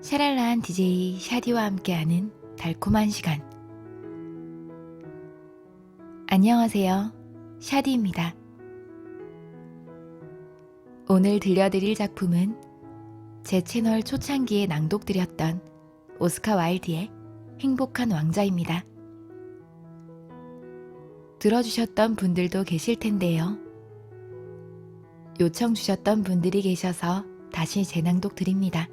샤랄라한 DJ 샤디와 함께하는 달콤한 시간. 안녕하세요. 샤디입니다. 오늘 들려드릴 작품은 제 채널 초창기에 낭독드렸던 오스카 와일드의 행복한 왕자입니다. 들어주셨던 분들도 계실 텐데요. 요청 주셨던 분들이 계셔서 다시 재낭독 드립니다.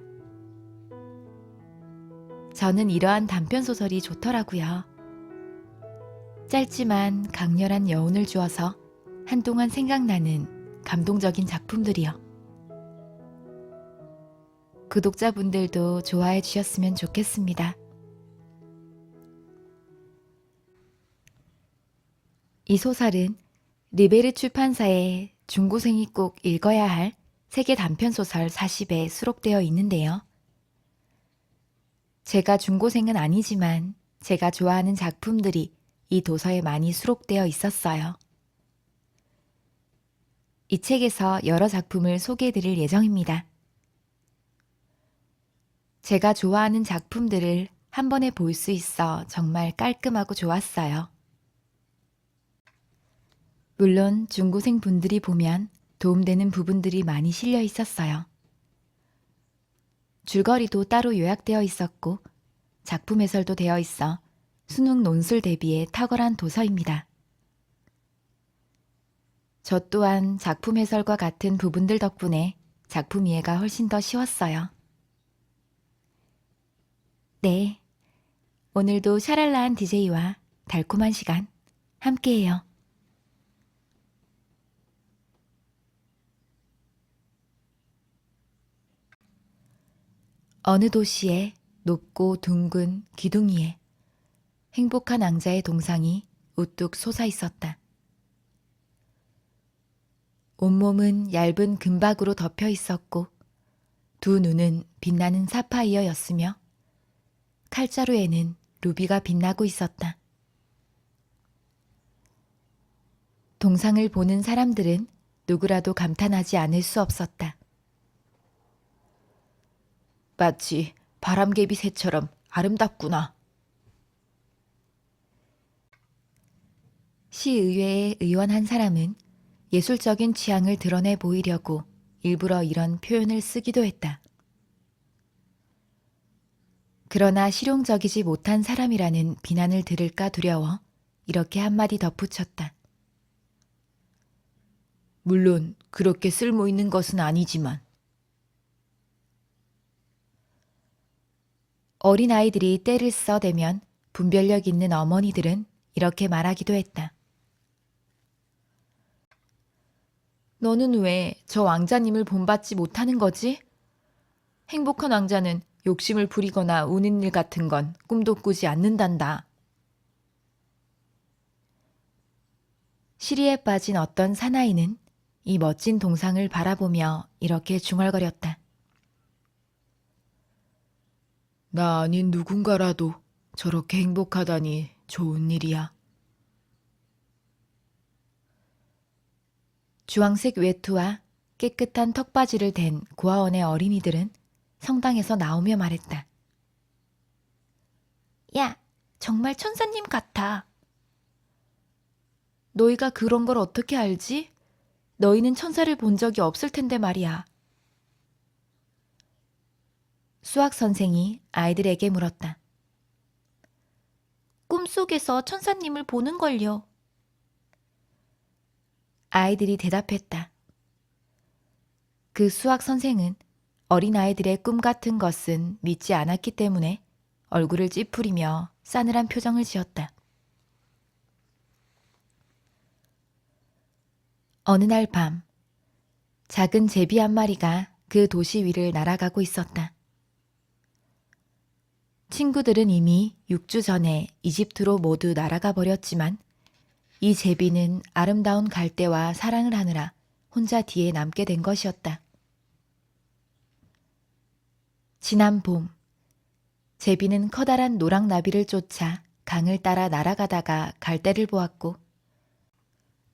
저는 이러한 단편소설이 좋더라고요. 짧지만 강렬한 여운을 주어서 한동안 생각나는 감동적인 작품들이요. 구독자분들도 좋아해 주셨으면 좋겠습니다. 이 소설은 리베르 출판사의 중고생이 꼭 읽어야 할 세계 단편소설 40에 수록되어 있는데요. 제가 중고생은 아니지만 제가 좋아하는 작품들이 이 도서에 많이 수록되어 있었어요. 이 책에서 여러 작품을 소개해 드릴 예정입니다. 제가 좋아하는 작품들을 한 번에 볼 수 있어 정말 깔끔하고 좋았어요. 물론 중고생 분들이 보면 도움되는 부분들이 많이 실려 있었어요. 줄거리도 따로 요약되어 있었고 작품 해설도 되어 있어 수능 논술 대비에 탁월한 도서입니다. 저 또한 작품 해설과 같은 부분들 덕분에 작품 이해가 훨씬 더 쉬웠어요. 네, 오늘도 샤랄라한 DJ와 달콤한 시간 함께해요. 어느 도시에 높고 둥근 기둥 위에 행복한 왕자의 동상이 우뚝 솟아 있었다. 온몸은 얇은 금박으로 덮여 있었고 두 눈은 빛나는 사파이어였으며 칼자루에는 루비가 빛나고 있었다. 동상을 보는 사람들은 누구라도 감탄하지 않을 수 없었다. 마치 바람개비 새처럼 아름답구나. 시의회의 의원 한 사람은 예술적인 취향을 드러내 보이려고 일부러 이런 표현을 쓰기도 했다. 그러나 실용적이지 못한 사람이라는 비난을 들을까 두려워 이렇게 한마디 덧붙였다. 물론 그렇게 쓸모 있는 것은 아니지만. 어린아이들이 떼를 써대면 분별력 있는 어머니들은 이렇게 말하기도 했다. 너는 왜 저 왕자님을 본받지 못하는 거지? 행복한 왕자는 욕심을 부리거나 우는 일 같은 건 꿈도 꾸지 않는단다. 시리에 빠진 어떤 사나이는 이 멋진 동상을 바라보며 이렇게 중얼거렸다. 나 아닌 누군가라도 저렇게 행복하다니 좋은 일이야. 주황색 외투와 깨끗한 턱바지를 댄 고아원의 어린이들은 성당에서 나오며 말했다. 야, 정말 천사님 같아. 너희가 그런 걸 어떻게 알지? 너희는 천사를 본 적이 없을 텐데 말이야. 수학 선생이 아이들에게 물었다. 꿈속에서 천사님을 보는걸요. 아이들이 대답했다. 그 수학 선생은 어린아이들의 꿈 같은 것은 믿지 않았기 때문에 얼굴을 찌푸리며 싸늘한 표정을 지었다. 어느 날 밤, 작은 제비 한 마리가 그 도시 위를 날아가고 있었다. 친구들은 이미 6주 전에 이집트로 모두 날아가 버렸지만 이 제비는 아름다운 갈대와 사랑을 하느라 혼자 뒤에 남게 된 것이었다. 지난 봄, 제비는 커다란 노랑나비를 쫓아 강을 따라 날아가다가 갈대를 보았고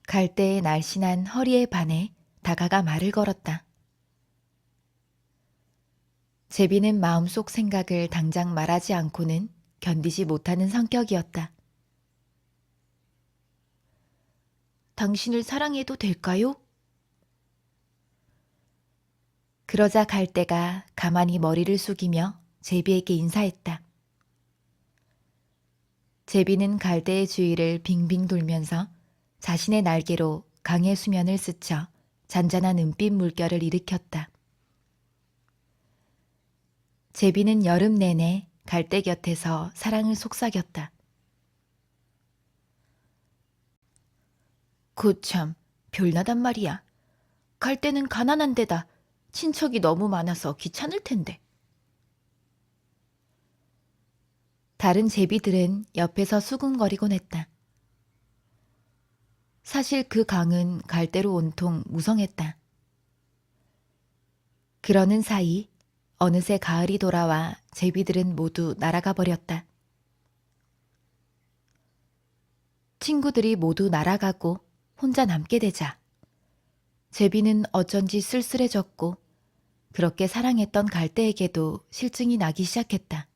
갈대의 날씬한 허리에 반해 다가가 말을 걸었다. 제비는 마음속 생각을 당장 말하지 않고는 견디지 못하는 성격이었다. 당신을 사랑해도 될까요? 그러자 갈대가 가만히 머리를 숙이며 제비에게 인사했다. 제비는 갈대의 주위를 빙빙 돌면서 자신의 날개로 강의 수면을 스쳐 잔잔한 은빛 물결을 일으켰다. 제비는 여름 내내 갈대 곁에서 사랑을 속삭였다. 고참, 별나단 말이야. 갈대는 가난한 데다 친척이 너무 많아서 귀찮을 텐데. 다른 제비들은 옆에서 수군거리곤 했다. 사실 그 강은 갈대로 온통 무성했다. 그러는 사이 어느새 가을이 돌아와 제비들은 모두 날아가 버렸다. 친구들이 모두 날아가고 혼자 남게 되자 제비는 어쩐지 쓸쓸해졌고 그렇게 사랑했던 갈대에게도 실증이 나기 시작했다.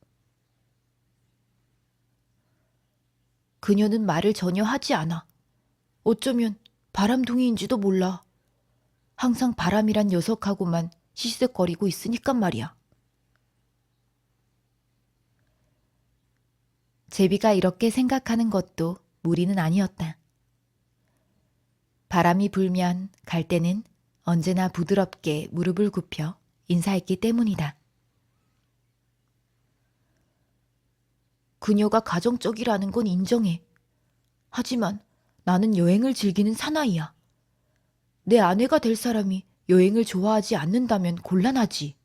그녀는 말을 전혀 하지 않아. 어쩌면 바람둥이인지도 몰라. 항상 바람이란 녀석하고만 시시덕거리고 있으니까 말이야. 제비가 이렇게 생각하는 것도 무리는 아니었다. 바람이 불면 갈대는 언제나 부드럽게 무릎을 굽혀 인사했기 때문이다. 그녀가 가정적이라는 건 인정해. 하지만 나는 여행을 즐기는 사나이야. 내 아내가 될 사람이 여행을 좋아하지 않는다면 곤란하지.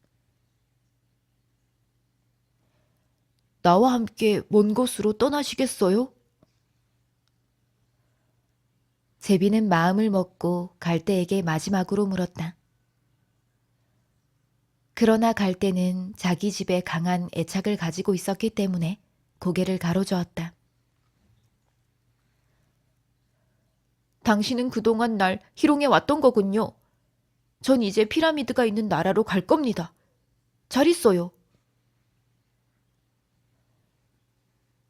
나와 함께 먼 곳으로 떠나시겠어요? 제비는 마음을 먹고 갈대에게 마지막으로 물었다. 그러나 갈대는 자기 집에 강한 애착을 가지고 있었기 때문에 고개를 가로저었다. 당신은 그동안 날 희롱해 왔던 거군요. 전 이제 피라미드가 있는 나라로 갈 겁니다. 잘 있어요.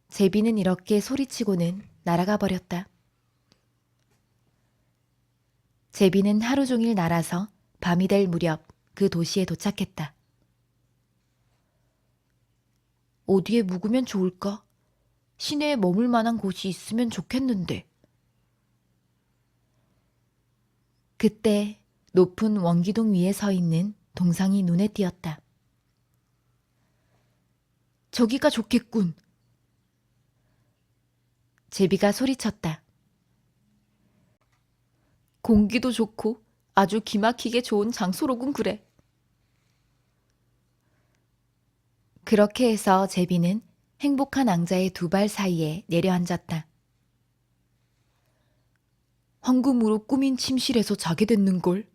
제비는 이렇게 소리치고는 날아가 버렸다. 제비는 하루 종일 날아서 밤이 될 무렵 그 도시에 도착했다. 어디에 묵으면 좋을까? 시내에 머물 만한 곳이 있으면 좋겠는데. 그때 높은 원기둥 위에 서 있는 동상이 눈에 띄었다. 저기가 좋겠군. 제비가 소리쳤다. 공기도 좋고 아주 기막히게 좋은 장소로군 그래. 그렇게 해서 제비는 행복한 앙자의 두 발 사이에 내려앉았다. 황금으로 꾸민 침실에서 자게 됐는걸.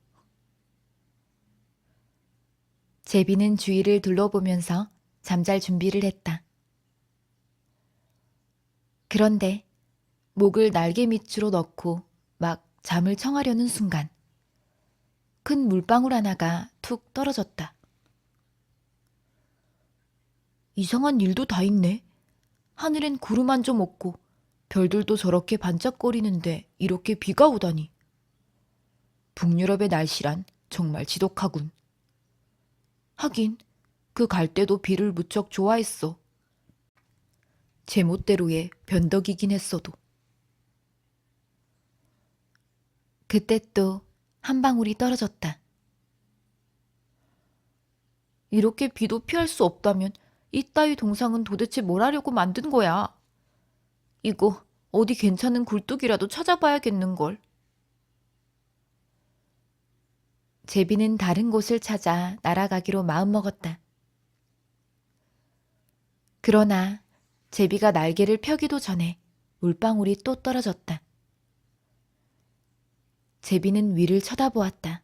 제비는 주위를 둘러보면서 잠잘 준비를 했다. 그런데 목을 날개 밑으로 넣고 막 잠을 청하려는 순간 큰 물방울 하나가 툭 떨어졌다. 이상한 일도 다 있네. 하늘엔 구름 한 점 없고 별들도 저렇게 반짝거리는데 이렇게 비가 오다니. 북유럽의 날씨란 정말 지독하군. 하긴 그 갈대도 비를 무척 좋아했어. 제멋대로의 변덕이긴 했어도. 그때 또 한 방울이 떨어졌다. 이렇게 비도 피할 수 없다면 이따위 동상은 도대체 뭘 하려고 만든 거야. 이거 어디 괜찮은 굴뚝이라도 찾아봐야겠는걸. 제비는 다른 곳을 찾아 날아가기로 마음먹었다. 그러나 제비가 날개를 펴기도 전에 물방울이 또 떨어졌다. 제비는 위를 쳐다보았다.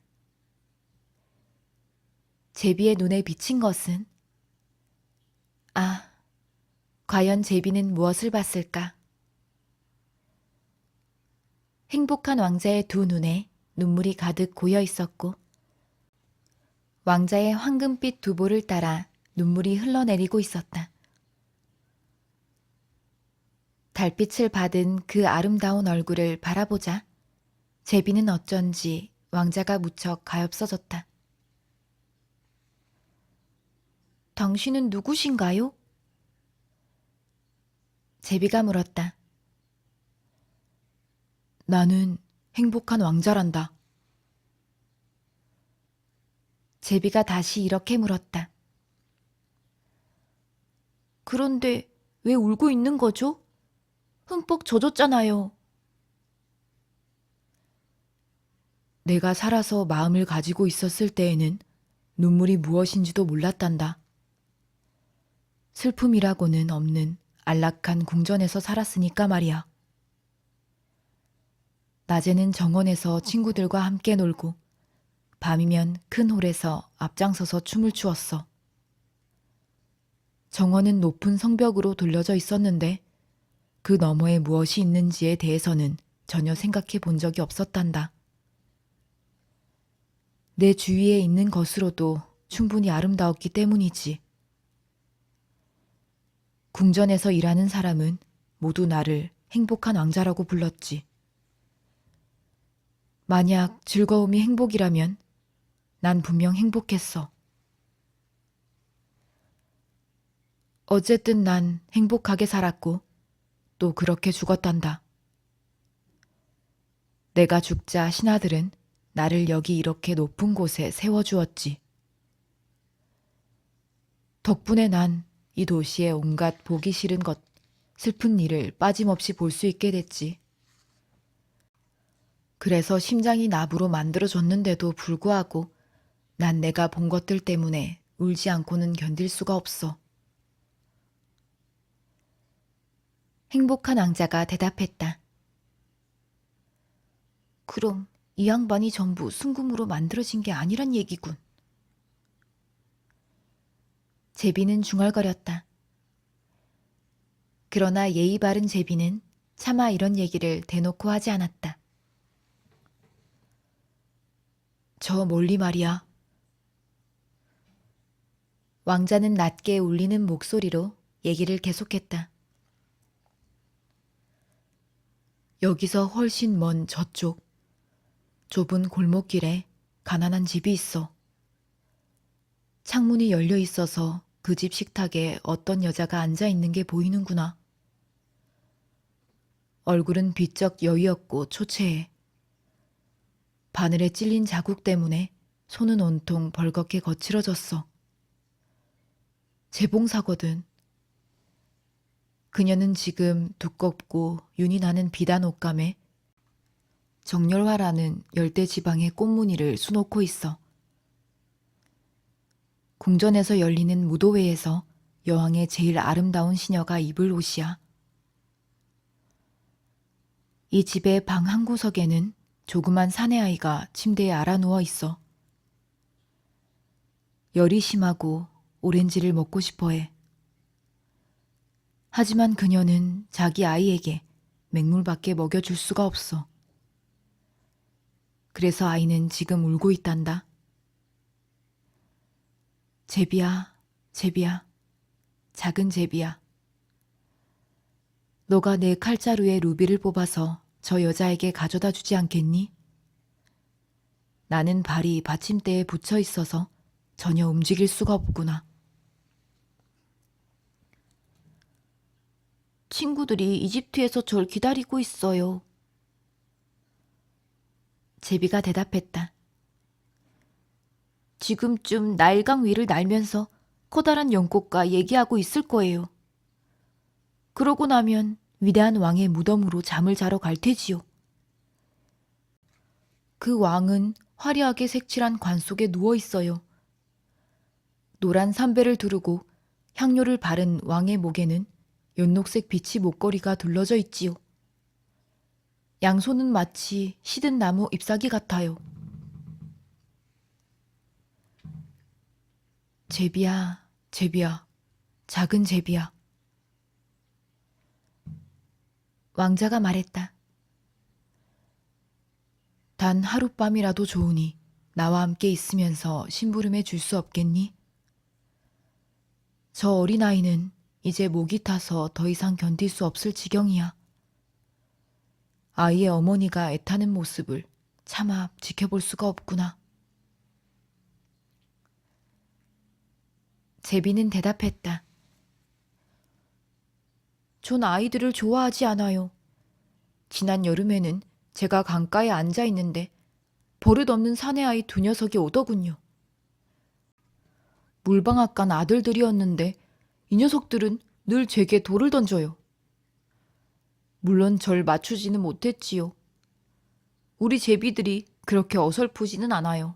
제비의 눈에 비친 것은 과연 제비는 무엇을 봤을까? 행복한 왕자의 두 눈에 눈물이 가득 고여 있었고 왕자의 황금빛 두보를 따라 눈물이 흘러내리고 있었다. 달빛을 받은 그 아름다운 얼굴을 바라보자 제비는 어쩐지 왕자가 무척 가엾어졌다. 당신은 누구신가요? 제비가 물었다. 나는 행복한 왕자란다. 제비가 다시 이렇게 물었다. 그런데 왜 울고 있는 거죠? 흠뻑 젖었잖아요. 내가 살아서 마음을 가지고 있었을 때에는 눈물이 무엇인지도 몰랐단다. 슬픔이라고는 없는 안락한 궁전에서 살았으니까 말이야. 낮에는 정원에서 친구들과 함께 놀고 밤이면 큰 홀에서 앞장서서 춤을 추었어. 정원은 높은 성벽으로 둘러져 있었는데 그 너머에 무엇이 있는지에 대해서는 전혀 생각해 본 적이 없었단다. 내 주위에 있는 것으로도 충분히 아름다웠기 때문이지. 궁전에서 일하는 사람은 모두 나를 행복한 왕자라고 불렀지. 만약 즐거움이 행복이라면 난 분명 행복했어. 어쨌든 난 행복하게 살았고 또 그렇게 죽었단다. 내가 죽자 신하들은 나를 여기 이렇게 높은 곳에 세워주었지. 덕분에 난 이 도시의 온갖 보기 싫은 것, 슬픈 일을 빠짐없이 볼 수 있게 됐지. 그래서 심장이 나부로 만들어졌는데도 불구하고 난 내가 본 것들 때문에 울지 않고는 견딜 수가 없어. 행복한 왕자가 대답했다. 그럼 이 양반이 전부 순금으로 만들어진 게 아니란 얘기군. 제비는 중얼거렸다. 그러나 예의 바른 제비는 차마 이런 얘기를 대놓고 하지 않았다. 저 멀리 말이야. 왕자는 낮게 울리는 목소리로 얘기를 계속했다. 여기서 훨씬 먼 저쪽 좁은 골목길에 가난한 집이 있어. 창문이 열려 있어서 그 집 식탁에 어떤 여자가 앉아 있는 게 보이는구나. 얼굴은 비쩍 여위었고 초췌해. 바늘에 찔린 자국 때문에 손은 온통 벌겋게 거칠어졌어. 재봉사거든. 그녀는 지금 두껍고 윤이 나는 비단 옷감에 정열화라는 열대지방의 꽃무늬를 수놓고 있어. 궁전에서 열리는 무도회에서 여왕의 제일 아름다운 시녀가 입을 옷이야. 이 집의 방 한 구석에는 조그만 사내아이가 침대에 알아누워 있어. 열이 심하고 오렌지를 먹고 싶어해. 하지만 그녀는 자기 아이에게 맹물밖에 먹여줄 수가 없어. 그래서 아이는 지금 울고 있단다. 제비야, 제비야, 작은 제비야. 너가 내 칼자루에 루비를 뽑아서 저 여자에게 가져다 주지 않겠니? 나는 발이 받침대에 붙여 있어서 전혀 움직일 수가 없구나. 친구들이 이집트에서 절 기다리고 있어요. 제비가 대답했다. 지금쯤 나일강 위를 날면서 커다란 연꽃과 얘기하고 있을 거예요. 그러고 나면 위대한 왕의 무덤으로 잠을 자러 갈 테지요. 그 왕은 화려하게 색칠한 관 속에 누워 있어요. 노란 삼배를 두르고 향료를 바른 왕의 목에는 연녹색 빛이 목걸이가 둘러져 있지요. 양손은 마치 시든 나무 잎사귀 같아요. 제비야, 제비야, 작은 제비야. 왕자가 말했다. 단 하룻밤이라도 좋으니 나와 함께 있으면서 심부름해 줄 수 없겠니? 저 어린아이는 이제 목이 타서 더 이상 견딜 수 없을 지경이야. 아이의 어머니가 애타는 모습을 차마 지켜볼 수가 없구나. 제비는 대답했다. 전 아이들을 좋아하지 않아요. 지난 여름에는 제가 강가에 앉아 있는데 버릇없는 사내아이 두 녀석이 오더군요. 물방앗 간 아들들이었는데 이 녀석들은 늘 제게 돌을 던져요. 물론 절 맞추지는 못했지요. 우리 제비들이 그렇게 어설프지는 않아요.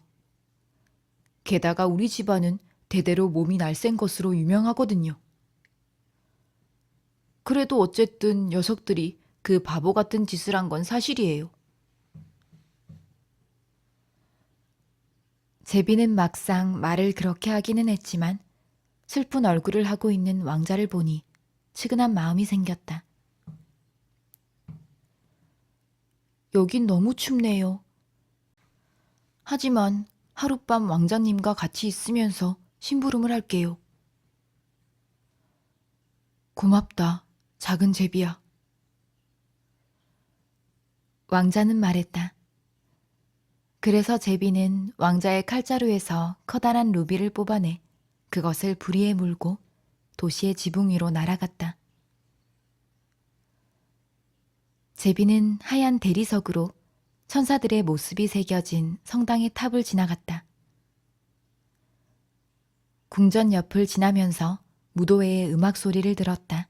게다가 우리 집안은 대대로 몸이 날쌘 것으로 유명하거든요. 그래도 어쨌든 녀석들이 그 바보 같은 짓을 한 건 사실이에요. 제비는 막상 말을 그렇게 하기는 했지만 슬픈 얼굴을 하고 있는 왕자를 보니 측은한 마음이 생겼다. 여긴 너무 춥네요. 하지만 하룻밤 왕자님과 같이 있으면서 심부름을 할게요. 고맙다, 작은 제비야. 왕자는 말했다. 그래서 제비는 왕자의 칼자루에서 커다란 루비를 뽑아내 그것을 부리에 물고 도시의 지붕 위로 날아갔다. 제비는 하얀 대리석으로 천사들의 모습이 새겨진 성당의 탑을 지나갔다. 궁전 옆을 지나면서 무도회의 음악 소리를 들었다.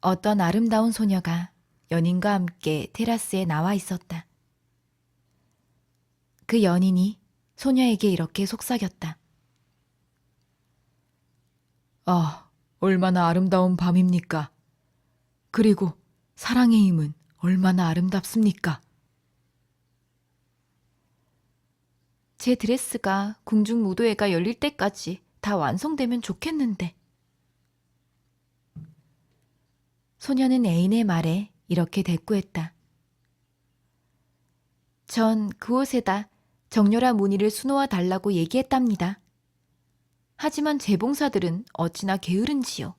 어떤 아름다운 소녀가 연인과 함께 테라스에 나와 있었다. 그 연인이 소녀에게 이렇게 속삭였다. 아, 얼마나 아름다운 밤입니까? 그리고 사랑의 힘은 얼마나 아름답습니까? 제 드레스가 궁중 무도회가 열릴 때까지 다 완성되면 좋겠는데. 소녀는 애인의 말에 이렇게 대꾸했다. 전 그 옷에다 정렬한 무늬를 수놓아 달라고 얘기했답니다. 하지만 재봉사들은 어찌나 게으른지요.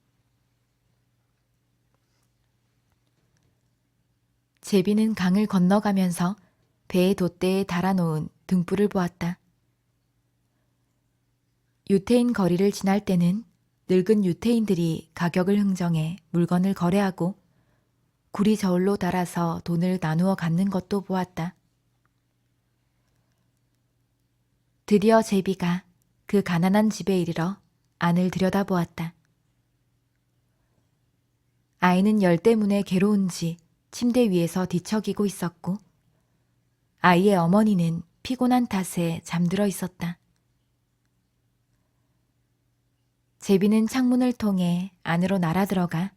제비는 강을 건너가면서 배의 돛대에 달아놓은 등불을 보았다. 유태인 거리를 지날 때는 늙은 유태인들이 가격을 흥정해 물건을 거래하고 구리 저울로 달아서 돈을 나누어 갖는 것도 보았다. 드디어 제비가 그 가난한 집에 이르러 안을 들여다보았다. 아이는 열 때문에 괴로운지 침대 위에서 뒤척이고 있었고 아이의 어머니는 피곤한 탓에 잠들어 있었다. 제비는 창문을 통해 안으로 날아들어가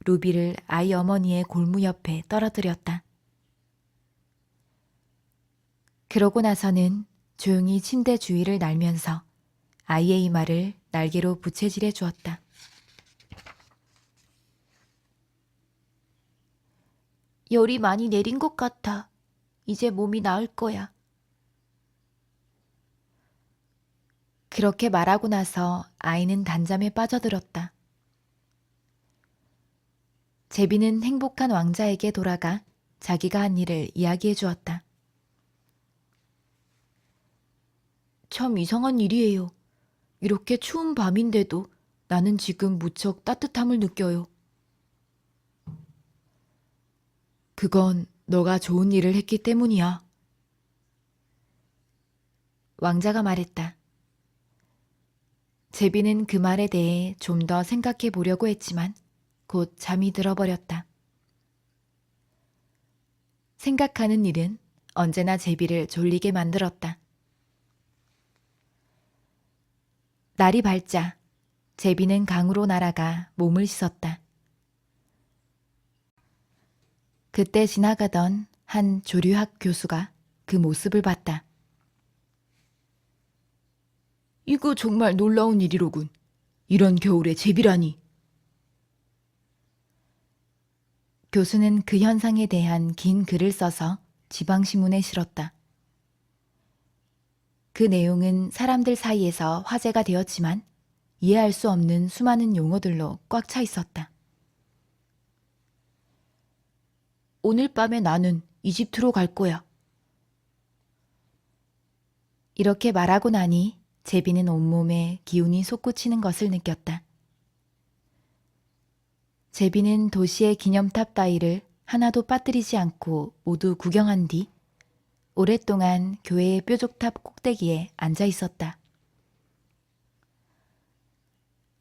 루비를 아이 어머니의 골무 옆에 떨어뜨렸다. 그러고 나서는 조용히 침대 주위를 날면서 아이의 이마를 날개로 부채질해 주었다. 열이 많이 내린 것 같아. 이제 몸이 나을 거야. 그렇게 말하고 나서 아이는 단잠에 빠져들었다. 제비는 행복한 왕자에게 돌아가 자기가 한 일을 이야기해 주었다. 참 이상한 일이에요. 이렇게 추운 밤인데도 나는 지금 무척 따뜻함을 느껴요. 그건 너가 좋은 일을 했기 때문이야. 왕자가 말했다. 제비는 그 말에 대해 좀 더 생각해 보려고 했지만 곧 잠이 들어버렸다. 생각하는 일은 언제나 제비를 졸리게 만들었다. 날이 밝자 제비는 강으로 날아가 몸을 씻었다. 그때 지나가던 한 조류학 교수가 그 모습을 봤다. 이거 정말 놀라운 일이로군. 이런 겨울에 제비라니. 교수는 그 현상에 대한 긴 글을 써서 지방신문에 실었다. 그 내용은 사람들 사이에서 화제가 되었지만 이해할 수 없는 수많은 용어들로 꽉 차 있었다. 오늘 밤에 나는 이집트로 갈 거야. 이렇게 말하고 나니 제비는 온몸에 기운이 솟구치는 것을 느꼈다. 제비는 도시의 기념탑 따위를 하나도 빠뜨리지 않고 모두 구경한 뒤 오랫동안 교회의 뾰족탑 꼭대기에 앉아 있었다.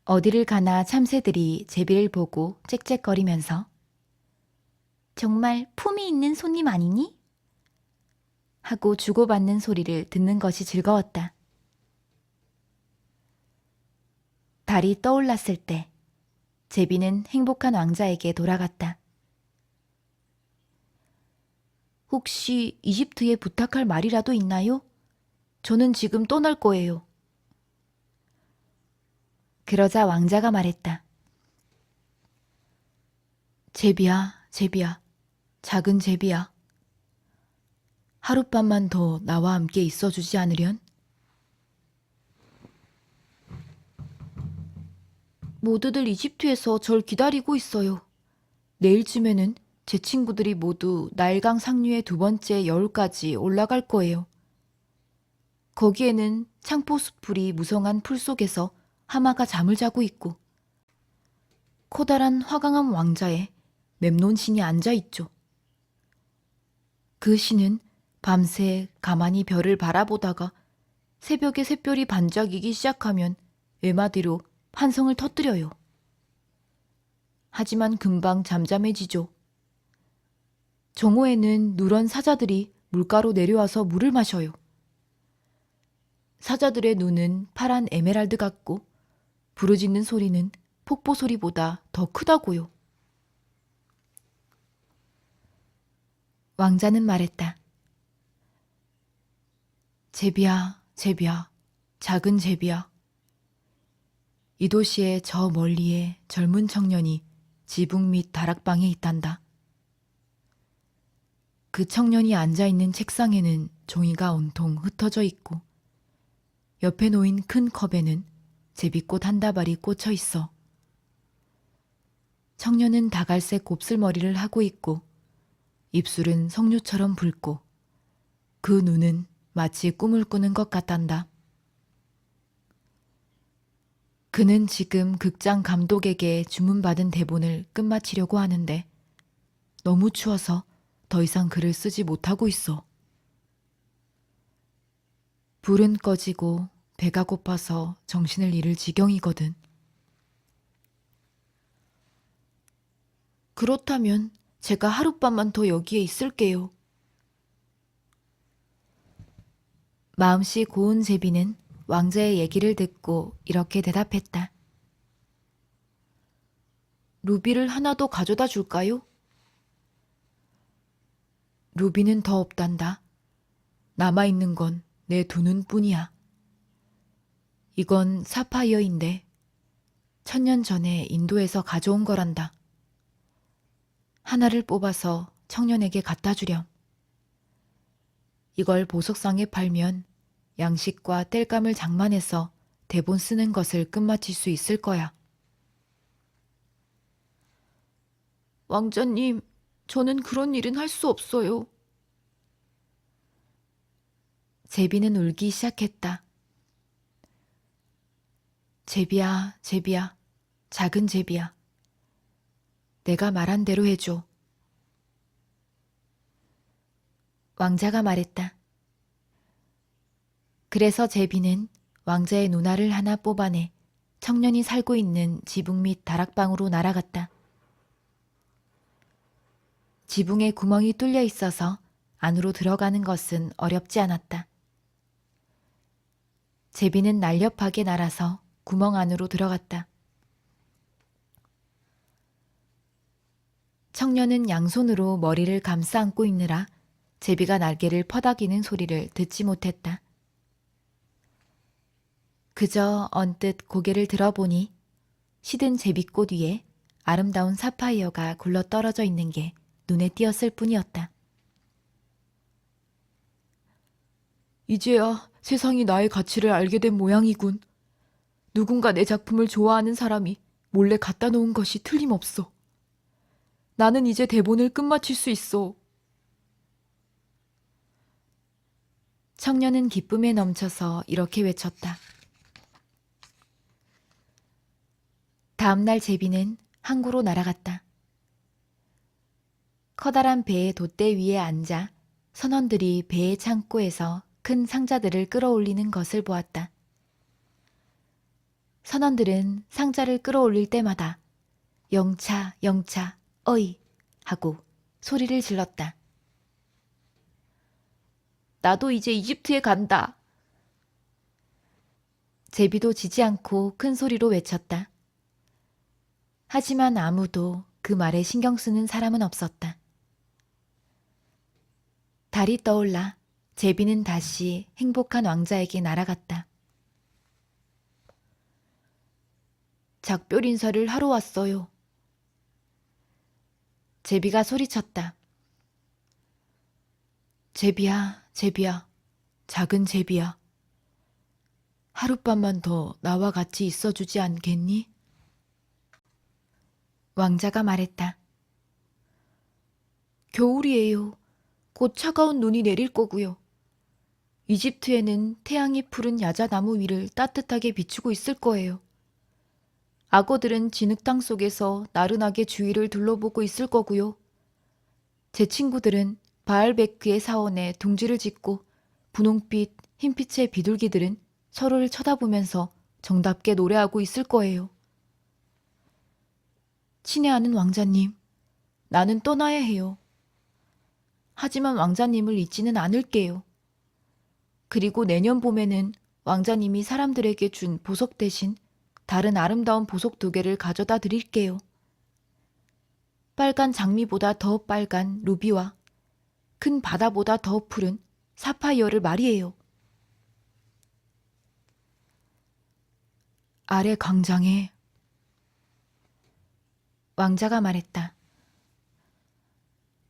어디를 가나 참새들이 제비를 보고 짹짹거리면서 정말 품이 있는 손님 아니니? 하고 주고받는 소리를 듣는 것이 즐거웠다. 달이 떠올랐을 때 제비는 행복한 왕자에게 돌아갔다. 혹시 이집트에 부탁할 말이라도 있나요? 저는 지금 떠날 거예요. 그러자 왕자가 말했다. 제비야, 제비야, 작은 제비야. 하룻밤만 더 나와 함께 있어주지 않으련? 모두들 이집트에서 절 기다리고 있어요. 내일쯤에는 제 친구들이 모두 나일강 상류의 두 번째 여울까지 올라갈 거예요. 거기에는 창포숲풀이 무성한 풀 속에서 하마가 잠을 자고 있고 커다란 화강암 왕자에 mem논 신이 앉아 있죠. 그 신은 밤새 가만히 별을 바라보다가 새벽에 샛별이 반짝이기 시작하면 외마디로 환성을 터뜨려요. 하지만 금방 잠잠해지죠. 정오에는 누런 사자들이 물가로 내려와서 물을 마셔요. 사자들의 눈은 파란 에메랄드 같고 부르짖는 소리는 폭포 소리보다 더 크다고요. 왕자는 말했다. 제비야, 제비야, 작은 제비야. 이 도시의 저 멀리에 젊은 청년이 지붕 밑 다락방에 있단다. 그 청년이 앉아있는 책상에는 종이가 온통 흩어져 있고 옆에 놓인 큰 컵에는 제비꽃 한 다발이 꽂혀 있어. 청년은 다갈색 곱슬머리를 하고 있고 입술은 석류처럼 붉고 그 눈은 마치 꿈을 꾸는 것 같단다. 그는 지금 극장 감독에게 주문받은 대본을 끝마치려고 하는데 너무 추워서 더 이상 글을 쓰지 못하고 있어. 불은 꺼지고 배가 고파서 정신을 잃을 지경이거든. 그렇다면 제가 하룻밤만 더 여기에 있을게요. 마음씨 고운 제비는 왕자의 얘기를 듣고 이렇게 대답했다. 루비를 하나 더 가져다 줄까요? 루비는 더 없단다. 남아있는 건 내 두 눈뿐이야. 이건 사파이어인데 1000년 전에 인도에서 가져온 거란다. 하나를 뽑아서 청년에게 갖다 주렴. 이걸 보석상에 팔면 양식과 땔감을 장만해서 대본 쓰는 것을 끝마칠 수 있을 거야. 왕자님, 저는 그런 일은 할 수 없어요. 제비는 울기 시작했다. 제비야, 제비야, 작은 제비야. 내가 말한 대로 해줘. 왕자가 말했다. 그래서 제비는 왕자의 누나를 하나 뽑아내 청년이 살고 있는 지붕 밑 다락방으로 날아갔다. 지붕에 구멍이 뚫려 있어서 안으로 들어가는 것은 어렵지 않았다. 제비는 날렵하게 날아서 구멍 안으로 들어갔다. 청년은 양손으로 머리를 감싸 안고 있느라 제비가 날개를 퍼덕이는 소리를 듣지 못했다. 그저 언뜻 고개를 들어보니 시든 제비꽃 위에 아름다운 사파이어가 굴러 떨어져 있는 게 눈에 띄었을 뿐이었다. 이제야 세상이 나의 가치를 알게 된 모양이군. 누군가 내 작품을 좋아하는 사람이 몰래 갖다 놓은 것이 틀림없어. 나는 이제 대본을 끝마칠 수 있어. 청년은 기쁨에 넘쳐서 이렇게 외쳤다. 다음 날 제비는 항구로 날아갔다. 커다란 배의 돛대 위에 앉아 선원들이 배의 창고에서 큰 상자들을 끌어올리는 것을 보았다. 선원들은 상자를 끌어올릴 때마다 영차, 영차, 어이 하고 소리를 질렀다. 나도 이제 이집트에 간다. 제비도 지지 않고 큰 소리로 외쳤다. 하지만 아무도 그 말에 신경 쓰는 사람은 없었다. 달이 떠올라 제비는 다시 행복한 왕자에게 날아갔다. 작별 인사를 하러 왔어요. 제비가 소리쳤다. 제비야, 제비야, 작은 제비야. 하룻밤만 더 나와 같이 있어주지 않겠니? 왕자가 말했다. 겨울이에요. 곧 차가운 눈이 내릴 거고요. 이집트에는 태양이 푸른 야자나무 위를 따뜻하게 비추고 있을 거예요. 악어들은 진흙탕 속에서 나른하게 주위를 둘러보고 있을 거고요. 제 친구들은 바알베크의 사원에 둥지를 짓고 분홍빛, 흰빛의 비둘기들은 서로를 쳐다보면서 정답게 노래하고 있을 거예요. 친애하는 왕자님, 나는 떠나야 해요. 하지만 왕자님을 잊지는 않을게요. 그리고 내년 봄에는 왕자님이 사람들에게 준 보석 대신 다른 아름다운 보석 2개를 가져다 드릴게요. 빨간 장미보다 더 빨간 루비와 큰 바다보다 더 푸른 사파이어를 말이에요. 아래 광장에 왕자가 말했다.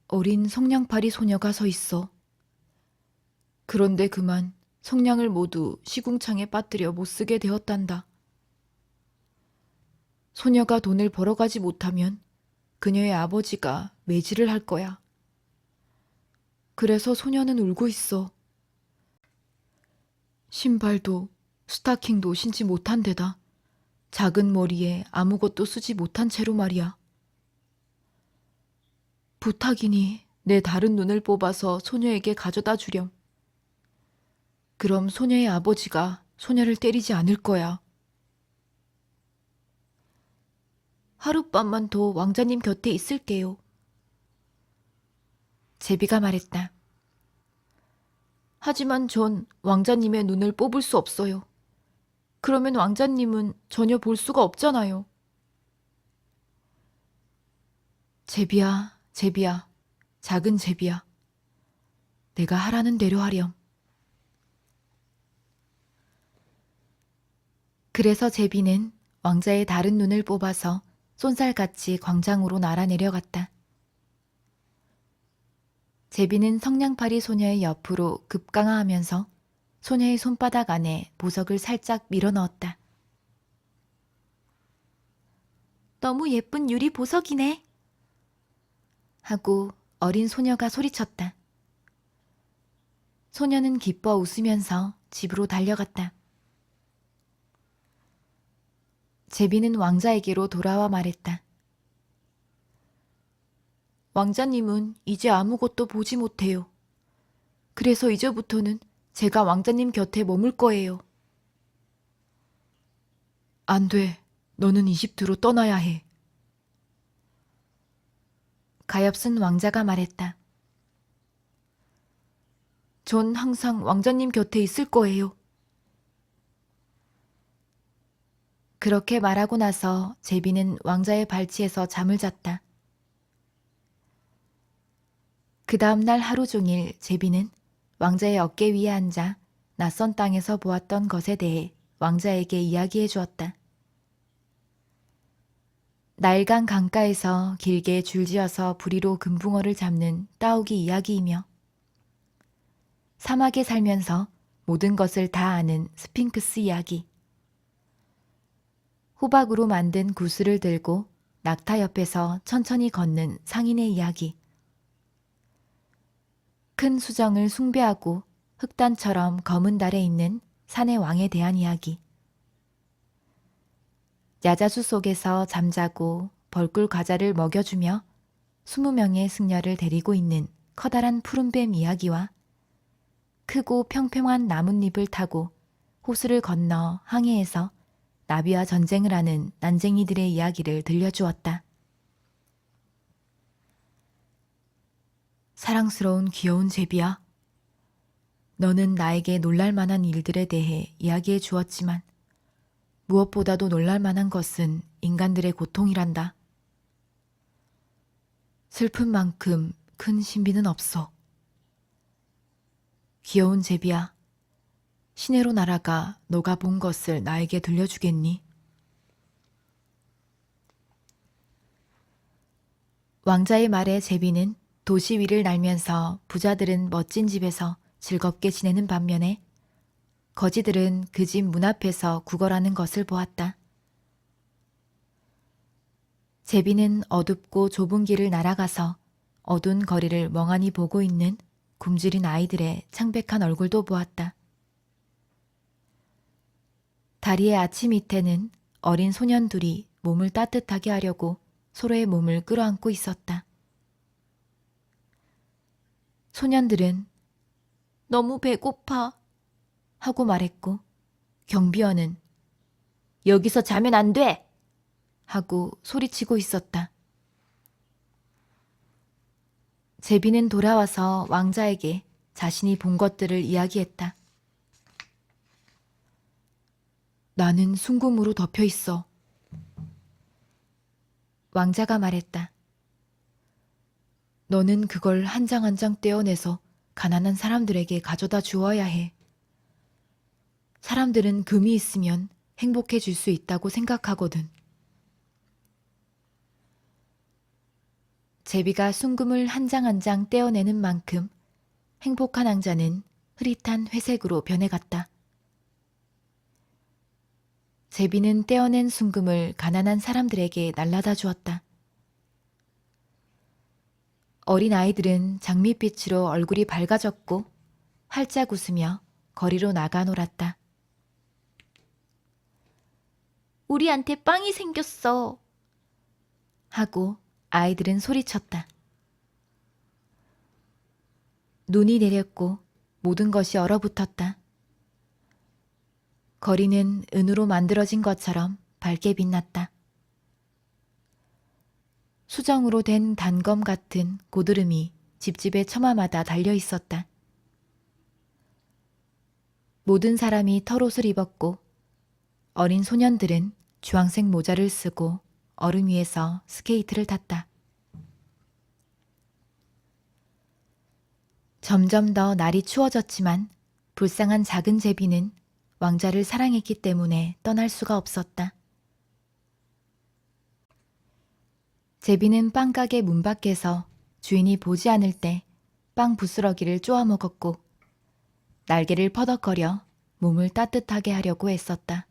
어린 성냥팔이 소녀가 서 있어. 그런데 그만 성냥을 모두 시궁창에 빠뜨려 못쓰게 되었단다. 소녀가 돈을 벌어가지 못하면 그녀의 아버지가 매질을 할 거야. 그래서 소녀는 울고 있어. 신발도 스타킹도 신지 못한 데다 작은 머리에 아무것도 쓰지 못한 채로 말이야. 부탁이니 내 다른 눈을 뽑아서 소녀에게 가져다 주렴. 그럼 소녀의 아버지가 소녀를 때리지 않을 거야. 하룻밤만 더 왕자님 곁에 있을게요. 제비가 말했다. 하지만 전 왕자님의 눈을 뽑을 수 없어요. 그러면 왕자님은 전혀 볼 수가 없잖아요. 제비야, 제비야, 작은 제비야. 내가 하라는 대로 하렴. 그래서 제비는 왕자의 다른 눈을 뽑아서 쏜살같이 광장으로 날아 내려갔다. 제비는 성냥팔이 소녀의 옆으로 급강하하면서 소녀의 손바닥 안에 보석을 살짝 밀어 넣었다. 너무 예쁜 유리 보석이네. 하고 어린 소녀가 소리쳤다. 소녀는 기뻐 웃으면서 집으로 달려갔다. 제비는 왕자에게로 돌아와 말했다. 왕자님은 이제 아무것도 보지 못해요. 그래서 이제부터는 제가 왕자님 곁에 머물 거예요. 안 돼. 너는 이집트로 떠나야 해. 가엾은 왕자가 말했다. 전 항상 왕자님 곁에 있을 거예요. 그렇게 말하고 나서 제비는 왕자의 발치에서 잠을 잤다. 그 다음 날 하루 종일 제비는 왕자의 어깨 위에 앉아 낯선 땅에서 보았던 것에 대해 왕자에게 이야기해 주었다. 나일강 강가에서 길게 줄지어서 부리로 금붕어를 잡는 따오기 이야기이며 사막에 살면서 모든 것을 다 아는 스핑크스 이야기, 호박으로 만든 구슬을 들고 낙타 옆에서 천천히 걷는 상인의 이야기. 큰 수정을 숭배하고 흑단처럼 검은 달에 있는 산의 왕에 대한 이야기. 야자수 속에서 잠자고 벌꿀 과자를 먹여주며 20명의 승려를 데리고 있는 커다란 푸른뱀 이야기와 크고 평평한 나뭇잎을 타고 호수를 건너 항해에서 나비와 전쟁을 하는 난쟁이들의 이야기를 들려주었다. 사랑스러운 귀여운 제비야. 너는 나에게 놀랄만한 일들에 대해 이야기해 주었지만 무엇보다도 놀랄만한 것은 인간들의 고통이란다. 슬픔만큼 큰 신비는 없어. 귀여운 제비야. 시내로 날아가 너가 본 것을 나에게 들려주겠니? 왕자의 말에 제비는 도시 위를 날면서 부자들은 멋진 집에서 즐겁게 지내는 반면에 거지들은 그 집 문 앞에서 구걸하는 것을 보았다. 제비는 어둡고 좁은 길을 날아가서 어두운 거리를 멍하니 보고 있는 굶주린 아이들의 창백한 얼굴도 보았다. 다리의 아치 밑에는 어린 소년 둘이 몸을 따뜻하게 하려고 서로의 몸을 끌어안고 있었다. 소년들은 너무 배고파 하고 말했고 경비원은 여기서 자면 안 돼! 하고 소리치고 있었다. 제비는 돌아와서 왕자에게 자신이 본 것들을 이야기했다. 나는 순금으로 덮여 있어. 왕자가 말했다. 너는 그걸 한 장 한 장 떼어내서 가난한 사람들에게 가져다 주어야 해. 사람들은 금이 있으면 행복해질 수 있다고 생각하거든. 제비가 순금을 한 장 한 장 떼어내는 만큼 행복한 왕자는 흐릿한 회색으로 변해갔다. 제비는 떼어낸 순금을 가난한 사람들에게 날라다 주었다. 어린 아이들은 장밋빛으로 얼굴이 밝아졌고 활짝 웃으며 거리로 나가 놀았다. 우리한테 빵이 생겼어. 하고 아이들은 소리쳤다. 눈이 내렸고 모든 것이 얼어붙었다. 거리는 은으로 만들어진 것처럼 밝게 빛났다. 수정으로 된 단검 같은 고드름이 집집의 처마마다 달려 있었다. 모든 사람이 털옷을 입었고 어린 소년들은 주황색 모자를 쓰고 얼음 위에서 스케이트를 탔다. 점점 더 날이 추워졌지만 불쌍한 작은 제비는 왕자를 사랑했기 때문에 떠날 수가 없었다. 제비는 빵가게 문 밖에서 주인이 보지 않을 때 빵 부스러기를 쪼아 먹었고 날개를 퍼덕거려 몸을 따뜻하게 하려고 애썼다.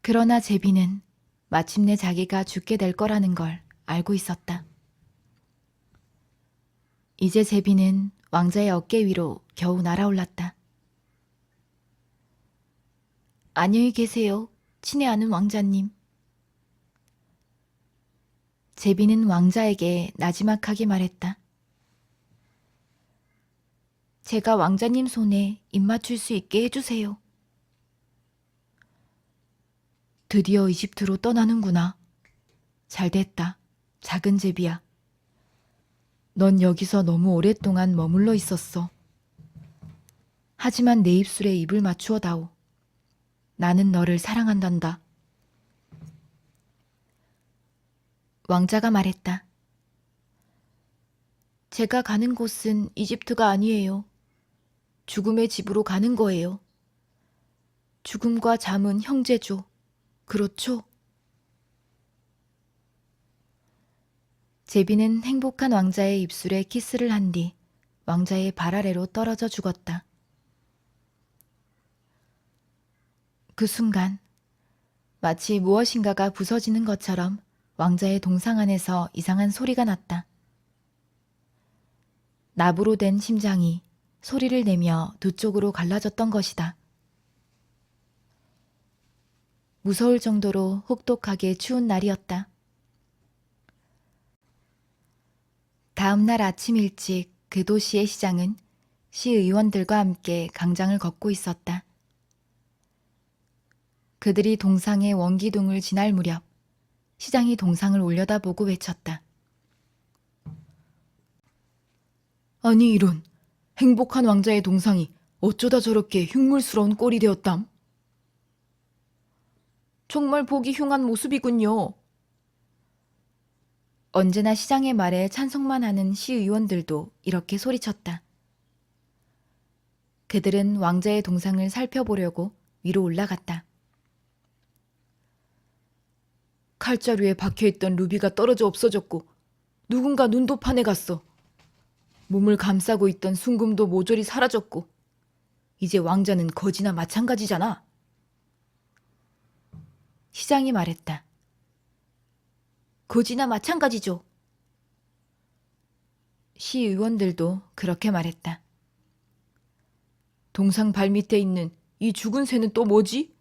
그러나 제비는 마침내 자기가 죽게 될 거라는 걸 알고 있었다. 이제 제비는 왕자의 어깨 위로 겨우 날아올랐다. 안녕히 계세요, 친히 아는 왕자님. 제비는 왕자에게 나지막하게 말했다. 제가 왕자님 손에 입 맞출 수 있게 해주세요. 드디어 이집트로 떠나는구나. 잘됐다, 작은 제비야. 넌 여기서 너무 오랫동안 머물러 있었어. 하지만 내 입술에 입을 맞추어 다오. 나는 너를 사랑한단다. 왕자가 말했다. 제가 가는 곳은 이집트가 아니에요. 죽음의 집으로 가는 거예요. 죽음과 잠은 형제죠. 그렇죠? 제비는 행복한 왕자의 입술에 키스를 한 뒤 왕자의 발 아래로 떨어져 죽었다. 그 순간 마치 무엇인가가 부서지는 것처럼 왕자의 동상 안에서 이상한 소리가 났다. 나부로 된 심장이 소리를 내며 두 쪽으로 갈라졌던 것이다. 무서울 정도로 혹독하게 추운 날이었다. 다음 날 아침 일찍 그 도시의 시장은 시의원들과 함께 강장을 걷고 있었다. 그들이 동상의 원기둥을 지날 무렵 시장이 동상을 올려다보고 외쳤다. 아니 이런, 행복한 왕자의 동상이 어쩌다 저렇게 흉물스러운 꼴이 되었담? 정말 보기 흉한 모습이군요. 언제나 시장의 말에 찬성만 하는 시의원들도 이렇게 소리쳤다. 그들은 왕자의 동상을 살펴보려고 위로 올라갔다. 칼자루에 박혀있던 루비가 떨어져 없어졌고 누군가 눈도 파내갔어. 몸을 감싸고 있던 순금도 모조리 사라졌고 이제 왕자는 거지나 마찬가지잖아. 시장이 말했다. 거지나 마찬가지죠. 시의원들도 그렇게 말했다. 동상 발밑에 있는 이 죽은 새는 또 뭐지?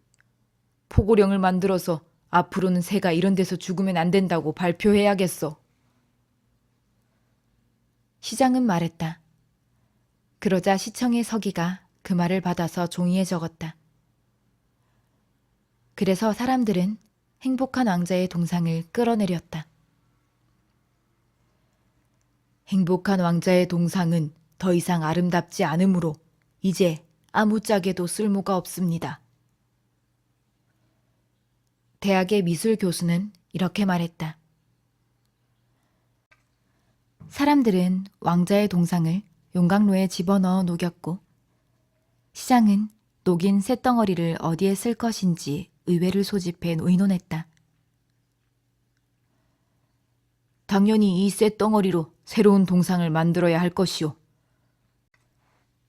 포고령을 만들어서 앞으로는 새가 이런 데서 죽으면 안 된다고 발표해야겠어. 시장은 말했다. 그러자 시청의 서기가 그 말을 받아서 종이에 적었다. 그래서 사람들은 행복한 왕자의 동상을 끌어내렸다. 행복한 왕자의 동상은 더 이상 아름답지 않으므로 이제 아무짝에도 쓸모가 없습니다. 대학의 미술 교수는 이렇게 말했다. 사람들은 왕자의 동상을 용광로에 집어넣어 녹였고 시장은 녹인 쇳덩어리를 어디에 쓸 것인지 의회를 소집해 의논했다. 당연히 이 쇳덩어리로 새로운 동상을 만들어야 할 것이오.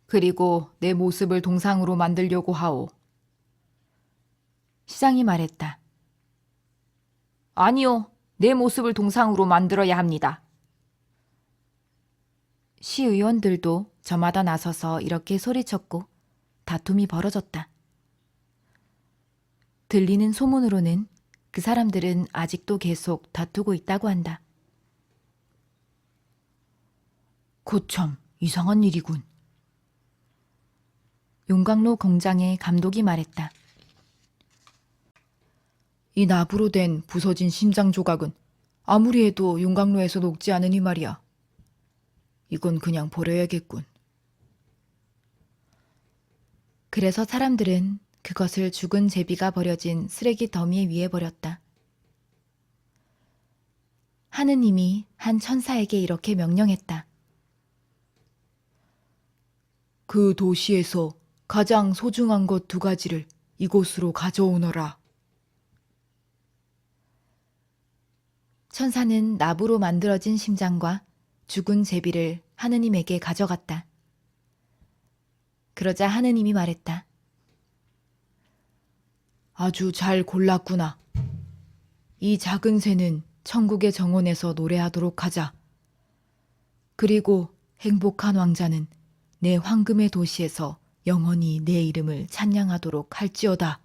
그리고 내 모습을 동상으로 만들려고 하오. 시장이 말했다. 아니요, 내 모습을 동상으로 만들어야 합니다. 시의원들도 저마다 나서서 이렇게 소리쳤고 다툼이 벌어졌다. 들리는 소문으로는 그 사람들은 아직도 계속 다투고 있다고 한다. 거참 이상한 일이군. 용광로 공장의 감독이 말했다. 이 나부로 된 부서진 심장 조각은 아무리 해도 용광로에서 녹지 않으니 말이야. 이건 그냥 버려야겠군. 그래서 사람들은 그것을 죽은 제비가 버려진 쓰레기 더미 위에 버렸다. 하느님이 한 천사에게 이렇게 명령했다. 그 도시에서 가장 소중한 것 2가지를 이곳으로 가져오너라. 천사는 나부로 만들어진 심장과 죽은 제비를 하느님에게 가져갔다. 그러자 하느님이 말했다. 아주 잘 골랐구나. 이 작은 새는 천국의 정원에서 노래하도록 하자. 그리고 행복한 왕자는 내 황금의 도시에서 영원히 내 이름을 찬양하도록 할지어다.